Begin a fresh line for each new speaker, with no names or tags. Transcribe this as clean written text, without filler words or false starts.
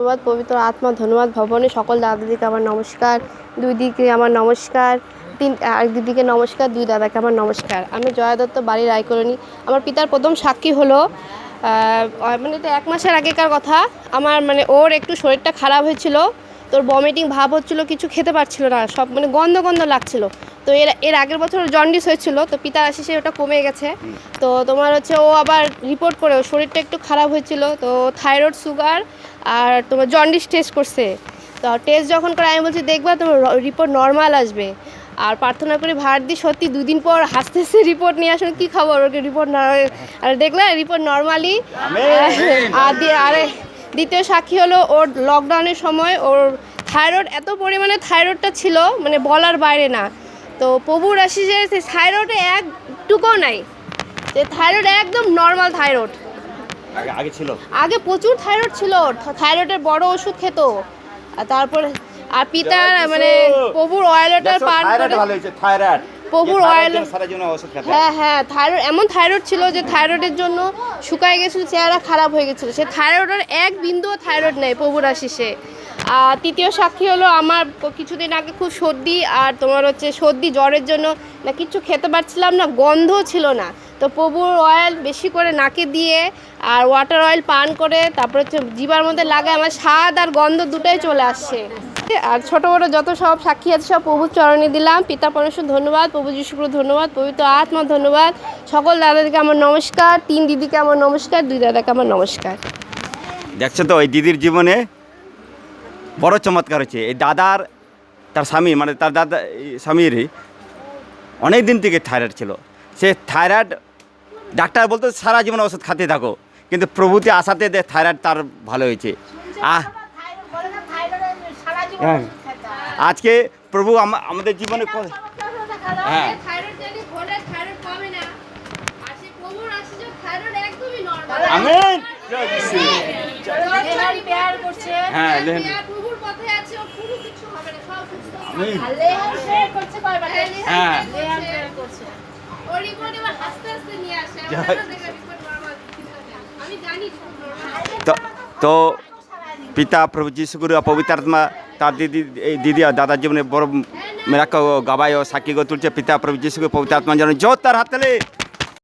ধন্যবাদ পবিত্র আত্মা, ধন্যবাদ ভবনে সকল দাদাদিকে আমার নমস্কার, দুই দিকে আমার নমস্কার, আরেক দিদিকে নমস্কার, দুই দাদাকে আমার নমস্কার। আমি জয়া দত্ত, বাড়ি রায়করণী। আমার পিতার প্রথম সাক্ষী হলো মানে এটা 1 মাসের আগেকার কথা। আমার মানে ওর একটু শরীরটা খারাপ হয়েছিল, তোর ভমিটিং ভাব হচ্ছিলো, কিছু খেতে পারছিল না, সব মানে গন্ধ গন্ধ লাগছিল। তো এর আগের বছর জন্ডিস হয়েছিল, তো পিতার আশিসে ওটা কমে গেছে। তো তোমার হচ্ছে ও আবার রিপোর্ট করে ওর শরীরটা একটু খারাপ হয়েছিল, তো থাইরয়েড, সুগার আর তোমার জন্ডিস টেস্ট করছে। তো টেস্ট যখন করে আমি বলছি দেখবা তোমার রিপোর্ট নর্মাল আসবে। আর প্রার্থনা করি ভার দিই, সত্যি 2 দিন পর হাসতে হাসতে রিপোর্ট নিয়ে আসুন, কী খবর ওকে রিপোর্ট না, আর দেখলে রিপোর্ট নর্মালি। আরে দ্বিতীয় সাক্ষী হলো ওর লকডাউনের সময় ওর থাইরয়েড, এত পরিমাণে থাইরয়েডটা ছিল মানে বলার বাইরে না। তো প্রভুর আশিসে সেই থাইরয়েডে একটুকুও নাই, যে থাইরয়েড একদম নর্মাল থাইরয়েড।
আগে ছিল,
আগে প্রচুর থাইরয়েড ছিল, থাইরয়েডের বড় ওষুধ খেত। আর তারপরে আর পিতার মানে প্রভুর অয়েলটা পান করে
ভালো হয়েছে। থাইরয়েড,
প্রভুর অয়েল,
সারা জীবন ওষুধ খেতে।
হ্যাঁ থাইরয়েড, এমন থাইরয়েড ছিল যে থাইরয়েডের জন্য শুকায় গেছিল, চেহারা খারাপ হয়ে গেছিলো। সে থাইরয়েডের এক বিন্দুও থাইরয়েড নেই প্রভুর আশিসে। আর তৃতীয় সাক্ষী হলো আমার কিছুদিন আগে খুব সর্দি, আর তোমার হচ্ছে সর্দি জ্বরের জন্য না কিছু খেতে পারছিলাম না, গন্ধ ছিল না। তো প্রভুর অয়েল বেশি করে নাকে দিয়ে আর ওয়াটার অয়েল পান করে তারপর হচ্ছে জিভার মধ্যে লাগায়, আমার স্বাদ আর গন্ধ দুটোই চলে আসছে। আর ছোটো বড়ো যত সব সাক্ষী আছে সব প্রভুর চরণে দিলাম। পিতা পরমেশ্বর ধন্যবাদ, প্রভু যিশুকে ধন্যবাদ, পবিত্র আত্মা ধন্যবাদ, সকল দাদাদিকে আমার নমস্কার, 3 দিদিকে আমার নমস্কার, 2 দাদাকে আমার নমস্কার।
দেখছো তো, এই দিদির জীবনে বড় চমৎকার হচ্ছে। এই দাদার, তার স্বামী মানে তার দাদা স্বামীর অনেক দিন থেকে থাইরয়েড ছিল। সে থাইরয়েড ডাক্তার বলতো সারা জীবন ওষুধ খাতে থাকো, কিন্তু প্রভুতে আসাতে থাইরয়েড তার ভালো হয়েছে। আজকে প্রভু আমাদের জীবনে হ্যাঁ আমেন। হ্যাঁ তো পিতা প্রভু যিশু পবিত্র আত্মা তার দিদি আর দাদার জীবনে বড় মেরাক্কা গাবায় ও সাক্ষী তুলছে। পিতা প্রভু যিশু পবিত্র আত্মা যেন জোর তার হাত তালে।